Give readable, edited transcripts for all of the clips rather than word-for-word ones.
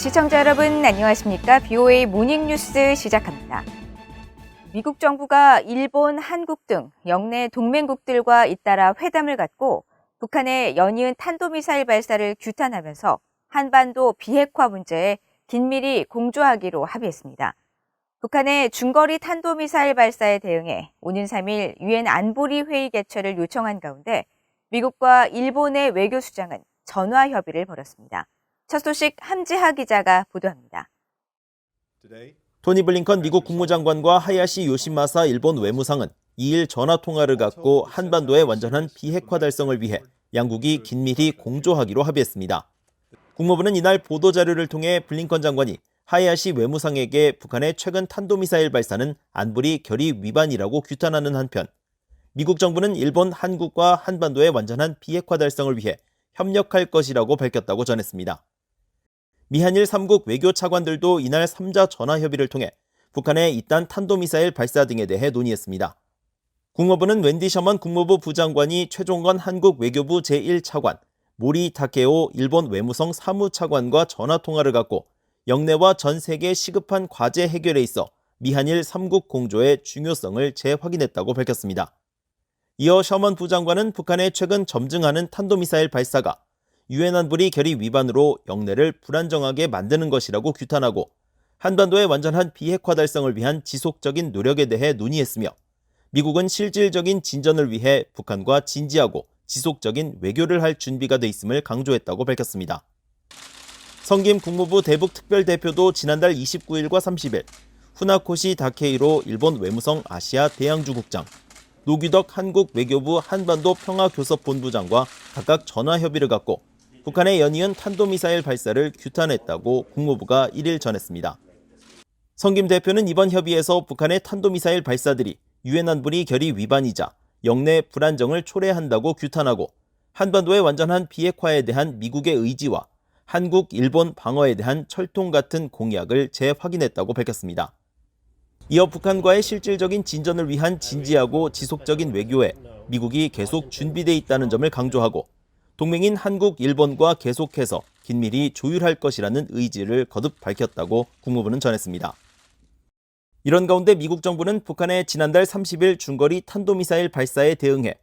시청자 여러분 안녕하십니까? BOA 모닝뉴스 시작합니다. 미국 정부가 일본, 한국 등 영내 동맹국들과 잇따라 회담을 갖고 북한의 연이은 탄도미사일 발사를 규탄하면서 한반도 비핵화 문제에 긴밀히 공조하기로 합의했습니다. 북한의 중거리 탄도미사일 발사에 대응해 오는 3일 유엔 안보리 회의 개최를 요청한 가운데 미국과 일본의 외교수장은 전화 협의를 벌였습니다. 첫 소식 함지하 기자가 보도합니다. 토니 블링컨 미국 국무장관과 하야시 요시마사 일본 외무상은 2일 전화통화를 갖고 한반도의 완전한 비핵화 달성을 위해 양국이 긴밀히 공조하기로 합의했습니다. 국무부는 이날 보도자료를 통해 블링컨 장관이 하야시 외무상에게 북한의 최근 탄도미사일 발사는 안보리 결의 위반이라고 규탄하는 한편 미국 정부는 일본, 한국과 한반도의 완전한 비핵화 달성을 위해 협력할 것이라고 밝혔다고 전했습니다. 미한일 3국 외교 차관들도 이날 3자 전화 협의를 통해 북한의 이딴 탄도미사일 발사 등에 대해 논의했습니다. 국무부는 웬디 셔먼 국무부 부장관이 최종건 한국 외교부 제1차관, 모리 타케오 일본 외무성 사무차관과 전화통화를 갖고 영내와 전 세계 시급한 과제 해결에 있어 미한일 3국 공조의 중요성을 재확인했다고 밝혔습니다. 이어 셔먼 부장관은 북한의 최근 점증하는 탄도미사일 발사가 유엔 안보리 결의 위반으로 영내를 불안정하게 만드는 것이라고 규탄하고 한반도의 완전한 비핵화 달성을 위한 지속적인 노력에 대해 논의했으며 미국은 실질적인 진전을 위해 북한과 진지하고 지속적인 외교를 할 준비가 돼 있음을 강조했다고 밝혔습니다. 성김 국무부 대북특별대표도 지난달 29일과 30일 후나코시 다케이로 일본 외무성 아시아 대양주국장, 노규덕 한국 외교부 한반도 평화교섭본부장과 각각 전화 협의를 갖고 북한의 연이은 탄도미사일 발사를 규탄했다고 국무부가 1일 전했습니다. 성김 대표는 이번 협의에서 북한의 탄도미사일 발사들이 유엔 안보리 결의 위반이자 영내 불안정을 초래한다고 규탄하고 한반도의 완전한 비핵화에 대한 미국의 의지와 한국, 일본 방어에 대한 철통 같은 공약을 재확인했다고 밝혔습니다. 이어 북한과의 실질적인 진전을 위한 진지하고 지속적인 외교에 미국이 계속 준비돼 있다는 점을 강조하고 동맹인 한국, 일본과 계속해서 긴밀히 조율할 것이라는 의지를 거듭 밝혔다고 국무부는 전했습니다. 이런 가운데 미국 정부는 북한의 지난달 30일 중거리 탄도미사일 발사에 대응해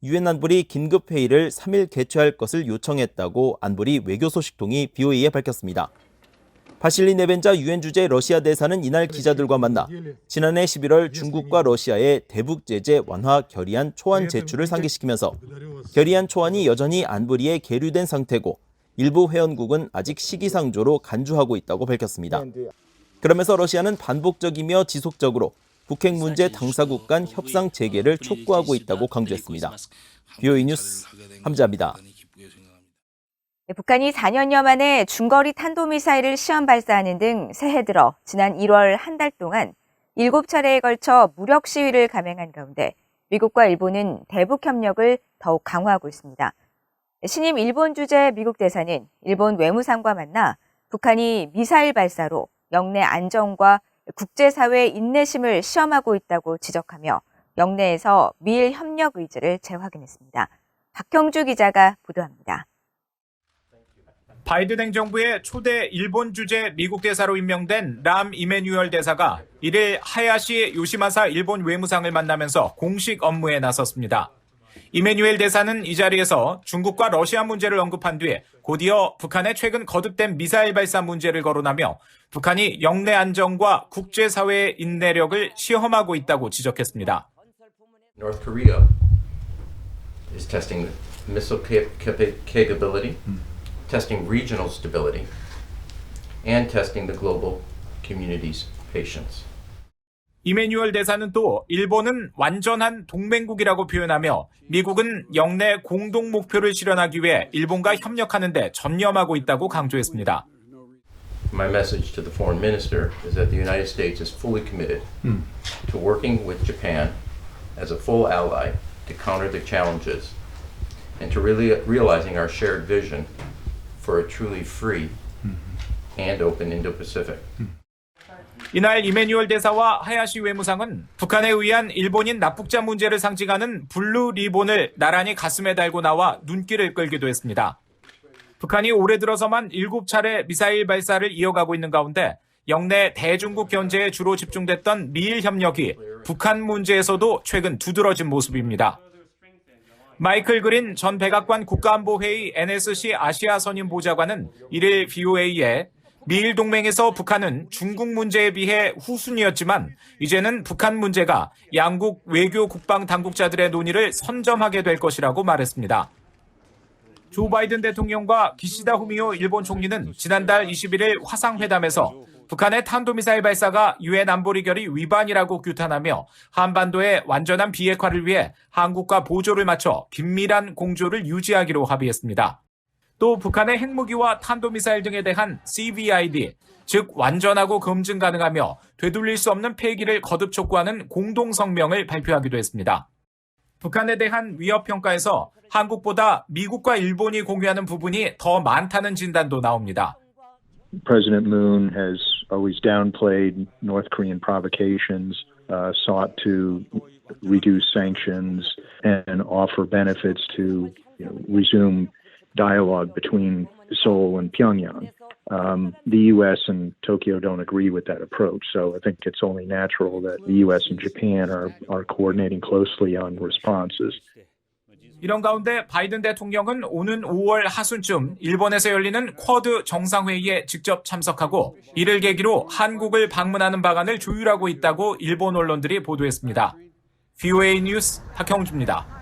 유엔 안보리 긴급회의를 3일 개최할 것을 요청했다고 안보리 외교소식통이 BOA에 밝혔습니다. 바실리 네벤자 유엔 주재 러시아 대사는 이날 기자들과 만나 지난해 11월 중국과 러시아의 대북 제재 완화 결의안 초안 제출을 상기시키면서 결의안 초안이 여전히 안보리에 계류된 상태고 일부 회원국은 아직 시기상조로 간주하고 있다고 밝혔습니다. 그러면서 러시아는 반복적이며 지속적으로 북핵 문제 당사국 간 협상 재개를 촉구하고 있다고 강조했습니다. BOA 뉴스 함지하입니다. 북한이 4년여 만에 중거리 탄도미사일을 시험 발사하는 등 새해 들어 지난 1월 한 달 동안 7차례에 걸쳐 무력 시위를 감행한 가운데 미국과 일본은 대북 협력을 더욱 강화하고 있습니다. 신임 일본 주재 미국 대사는 일본 외무상과 만나 북한이 미사일 발사로 영내 안정과 국제사회의 인내심을 시험하고 있다고 지적하며 영내에서 미일 협력 의지를 재확인했습니다. 박형주 기자가 보도합니다. 바이든 행정부의 초대 일본 주재 미국 대사로 임명된 람 이메뉴얼 대사가 1일 하야시 요시마사 일본 외무상을 만나면서 공식 업무에 나섰습니다. 이메뉴엘 대사는 이 자리에서 중국과 러시아 문제를 언급한 뒤에 곧이어 북한의 최근 거듭된 미사일 발사 문제를 거론하며 북한이 영내 안정과 국제사회의 인내력을 시험하고 있다고 지적했습니다. North Korea is testing missile capability, testing regional stability, and testing the global community's patience. 이메뉴얼 대사는 또 일본은 완전한 동맹국이라고 표현하며 미국은 영내 공동 목표를 실현하기 위해 일본과 협력하는 데 전념하고 있다고 강조했습니다. My message to the foreign minister is that the United States is fully committed to working with Japan as a full ally to counter the challenges and to really realizing our shared vision for a truly free and open Indo-Pacific. 이날 이메뉴얼 대사와 하야시 외무상은 북한에 의한 일본인 납북자 문제를 상징하는 블루 리본을 나란히 가슴에 달고 나와 눈길을 끌기도 했습니다. 북한이 올해 들어서만 7차례 미사일 발사를 이어가고 있는 가운데 영내 대중국 견제에 주로 집중됐던 미일 협력이 북한 문제에서도 최근 두드러진 모습입니다. 마이클 그린 전 백악관 국가안보회의 NSC 아시아 선임 보좌관은 1일 VOA에 미일 동맹에서 북한은 중국 문제에 비해 후순위였지만 이제는 북한 문제가 양국 외교 국방 당국자들의 논의를 선점하게 될 것이라고 말했습니다. 조 바이든 대통령과 기시다 후미오 일본 총리는 지난달 21일 화상회담에서 북한의 탄도미사일 발사가 유엔 안보리 결의 위반이라고 규탄하며 한반도의 완전한 비핵화를 위해 한국과 보조를 맞춰 긴밀한 공조를 유지하기로 합의했습니다. 또 북한의 핵무기와 탄도미사일 등에 대한 CVID, 즉 완전하고 검증 가능하며 되돌릴 수 없는 폐기를 거듭 촉구하는 공동성명을 발표하기도 했습니다. 북한에 대한 위협평가에서 한국보다 미국과 일본이 공유하는 부분이 더 많다는 진단도 나옵니다. President Moon has always downplayed North Korean provocations, sought to reduce sanctions and offer benefits to resume dialogue between Seoul and Pyongyang. The U.S. and Tokyo don't agree with that approach, so I think it's only natural that the U.S. and Japan are coordinating closely on responses. 이런 가운데 바이든 대통령은 오는 5월 하순쯤 일본에서 열리는 쿼드 정상회의에 직접 참석하고 이를 계기로 한국을 방문하는 방안을 조율하고 있다고 일본 언론들이 보도했습니다. VOA 뉴스 박형주입니다.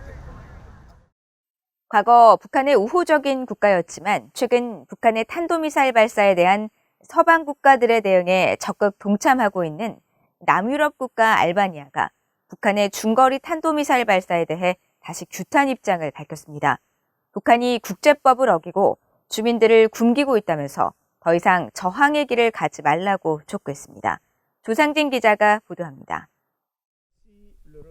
과거 북한의 우호적인 국가였지만 최근 북한의 탄도미사일 발사에 대한 서방 국가들의 대응에 적극 동참하고 있는 남유럽 국가 알바니아가 북한의 중거리 탄도미사일 발사에 대해 다시 규탄 입장을 밝혔습니다. 북한이 국제법을 어기고 주민들을 굶기고 있다면서 더 이상 저항의 길을 가지 말라고 촉구했습니다. 조상진 기자가 보도합니다.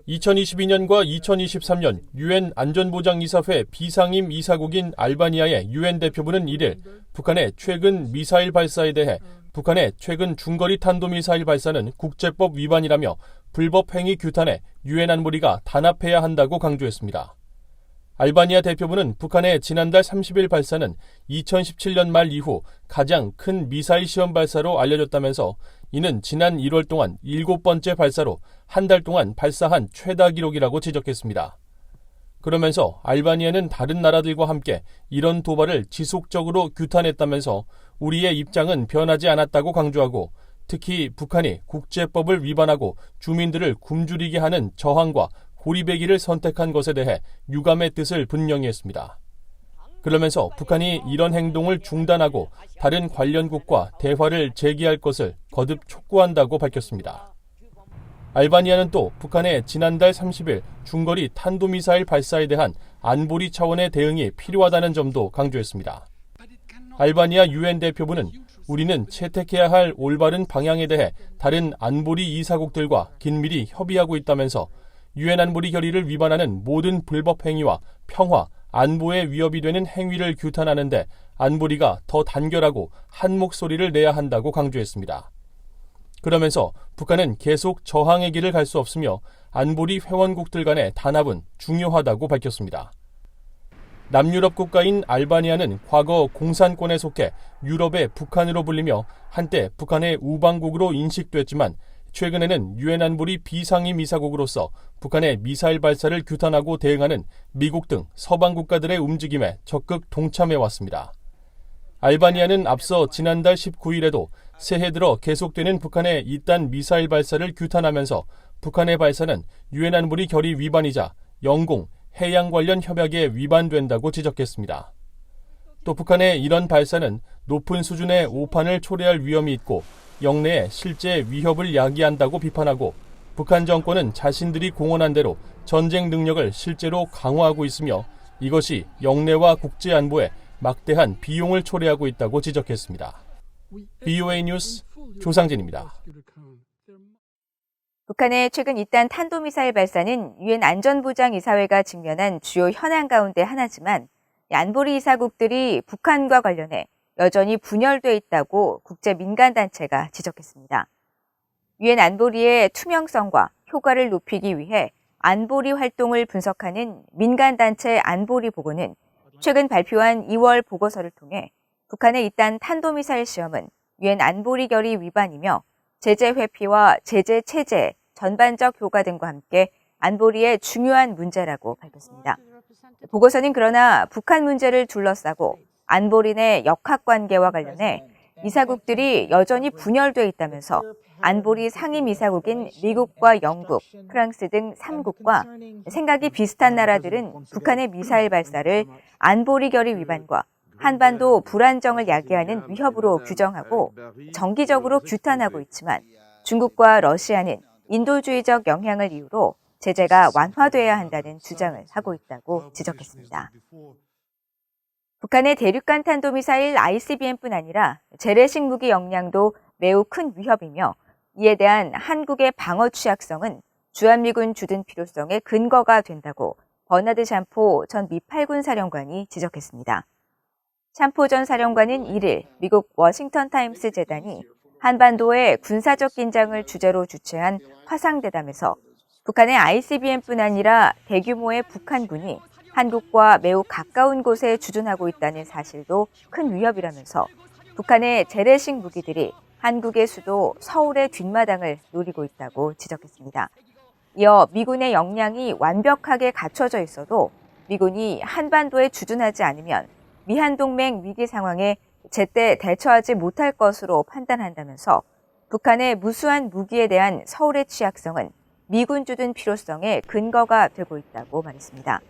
2022년과 2023년 유엔 안전보장이사회 비상임 이사국인 알바니아의 유엔 대표부는 1일 북한의 최근 미사일 발사에 대해 북한의 최근 중거리 탄도미사일 발사는 국제법 위반이라며 불법 행위 규탄에 유엔 안보리가 단합해야 한다고 강조했습니다. 알바니아 대표부는 북한의 지난달 30일 발사는 2017년 말 이후 가장 큰 미사일 시험 발사로 알려졌다면서 이는 지난 1월 동안 7번째 발사로 한 달 동안 발사한 최다 기록이라고 지적했습니다. 그러면서 알바니아는 다른 나라들과 함께 이런 도발을 지속적으로 규탄했다면서 우리의 입장은 변하지 않았다고 강조하고 특히 북한이 국제법을 위반하고 주민들을 굶주리게 하는 저항과 고립의 길을 선택한 것에 대해 유감의 뜻을 분명히 했습니다. 그러면서 북한이 이런 행동을 중단하고 다른 관련국과 대화를 재개할 것을 거듭 촉구한다고 밝혔습니다. 알바니아는 또 북한의 지난달 30일 중거리 탄도미사일 발사에 대한 안보리 차원의 대응이 필요하다는 점도 강조했습니다. 알바니아 유엔 대표부는 우리는 채택해야 할 올바른 방향에 대해 다른 안보리 이사국들과 긴밀히 협의하고 있다면서 유엔 안보리 결의를 위반하는 모든 불법 행위와 평화, 안보에 위협이 되는 행위를 규탄하는데 안보리가 더 단결하고 한 목소리를 내야 한다고 강조했습니다. 그러면서 북한은 계속 저항의 길을 갈 수 없으며 안보리 회원국들 간의 단합은 중요하다고 밝혔습니다. 남유럽 국가인 알바니아는 과거 공산권에 속해 유럽의 북한으로 불리며 한때 북한의 우방국으로 인식됐지만 최근에는 유엔 안보리 비상임 이사국으로서 북한의 미사일 발사를 규탄하고 대응하는 미국 등 서방 국가들의 움직임에 적극 동참해왔습니다. 알바니아는 앞서 지난달 19일에도 새해 들어 계속되는 북한의 이딴 미사일 발사를 규탄하면서 북한의 발사는 유엔 안보리 결의 위반이자 영공, 해양 관련 협약에 위반된다고 지적했습니다. 또 북한의 이런 발사는 높은 수준의 오판을 초래할 위험이 있고 영내에 실제 위협을 야기한다고 비판하고 북한 정권은 자신들이 공언한 대로 전쟁 능력을 실제로 강화하고 있으며 이것이 영내와 국제 안보에 막대한 비용을 초래하고 있다고 지적했습니다. VOA 뉴스 조상진입니다. 북한의 최근 이딴 탄도미사일 발사는 유엔 안전보장이사회가 직면한 주요 현안 가운데 하나지만 안보리 이사국들이 북한과 관련해 여전히 분열돼 있다고 국제민간단체가 지적했습니다. 유엔 안보리의 투명성과 효과를 높이기 위해 안보리 활동을 분석하는 민간단체 안보리 보고는 최근 발표한 2월 보고서를 통해 북한의 이딴 탄도미사일 시험은 유엔 안보리 결의 위반이며 제재 회피와 제재 체제, 전반적 효과 등과 함께 안보리의 중요한 문제라고 밝혔습니다. 보고서는 그러나 북한 문제를 둘러싸고 안보리 내 역학관계와 관련해 이사국들이 여전히 분열돼 있다면서 안보리 상임 이사국인 미국과 영국, 프랑스 등 3국과 생각이 비슷한 나라들은 북한의 미사일 발사를 안보리 결의 위반과 한반도 불안정을 야기하는 위협으로 규정하고 정기적으로 규탄하고 있지만 중국과 러시아는 인도주의적 영향을 이유로 제재가 완화돼야 한다는 주장을 하고 있다고 지적했습니다. 북한의 대륙간 탄도미사일 ICBM뿐 아니라 재래식 무기 역량도 매우 큰 위협이며 이에 대한 한국의 방어 취약성은 주한미군 주둔 필요성의 근거가 된다고 버나드 샴포 전 미 8군 사령관이 지적했습니다. 샴포 전 사령관은 1일 미국 워싱턴 타임스 재단이 한반도의 군사적 긴장을 주제로 주최한 화상대담에서 북한의 ICBM뿐 아니라 대규모의 북한군이 한국과 매우 가까운 곳에 주둔하고 있다는 사실도 큰 위협이라면서 북한의 재래식 무기들이 한국의 수도 서울의 뒷마당을 노리고 있다고 지적했습니다. 이어 미군의 역량이 완벽하게 갖춰져 있어도 미군이 한반도에 주둔하지 않으면 미한동맹 위기 상황에 제때 대처하지 못할 것으로 판단한다면서 북한의 무수한 무기에 대한 서울의 취약성은 미군 주둔 필요성의 근거가 되고 있다고 말했습니다.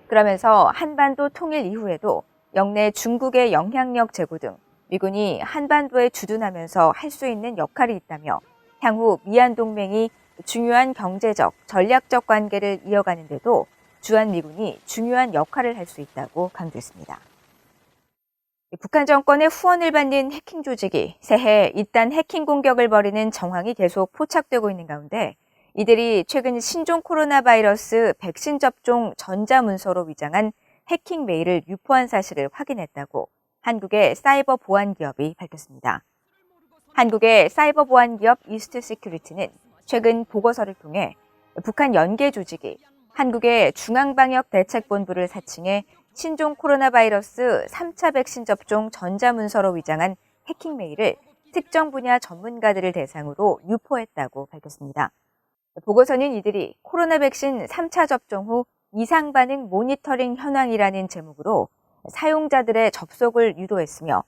그러면서 한반도 통일 이후에도 영내 중국의 영향력 제고 등 미군이 한반도에 주둔하면서 할 수 있는 역할이 있다며 향후 미한동맹이 중요한 경제적, 전략적 관계를 이어가는 데도 주한미군이 중요한 역할을 할 수 있다고 강조했습니다. 북한 정권의 후원을 받는 해킹 조직이 새해 잇단 해킹 공격을 벌이는 정황이 계속 포착되고 있는 가운데 이들이 최근 신종 코로나 바이러스 백신 접종 전자문서로 위장한 해킹 메일을 유포한 사실을 확인했다고 한국의 사이버 보안 기업이 밝혔습니다. 한국의 사이버 보안 기업 이스트 시큐리티는 최근 보고서를 통해 북한 연계 조직이 한국의 중앙방역대책본부를 사칭해 신종 코로나 바이러스 3차 백신 접종 전자문서로 위장한 해킹 메일을 특정 분야 전문가들을 대상으로 유포했다고 밝혔습니다. 보고서는 이들이 코로나 백신 3차 접종 후 이상 반응 모니터링 현황이라는 제목으로 사용자들의 접속을 유도했으며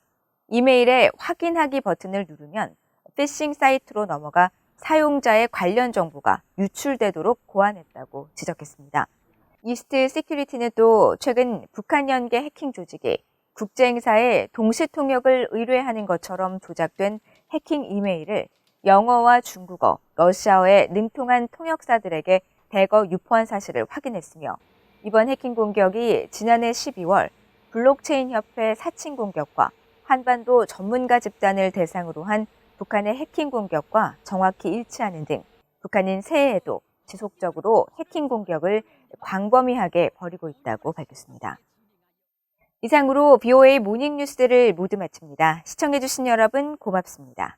이메일에 확인하기 버튼을 누르면 피싱 사이트로 넘어가 사용자의 관련 정보가 유출되도록 고안했다고 지적했습니다. 이스트 시큐리티는 또 최근 북한 연계 해킹 조직이 국제행사에 동시 통역을 의뢰하는 것처럼 조작된 해킹 이메일을 영어와 중국어, 러시아어에 능통한 통역사들에게 대거 유포한 사실을 확인했으며 이번 해킹 공격이 지난해 12월 블록체인 협회 사칭 공격과 한반도 전문가 집단을 대상으로 한 북한의 해킹 공격과 정확히 일치하는 등 북한은 새해에도 지속적으로 해킹 공격을 광범위하게 벌이고 있다고 밝혔습니다. 이상으로 BOA 모닝뉴스를 모두 마칩니다. 시청해주신 여러분 고맙습니다.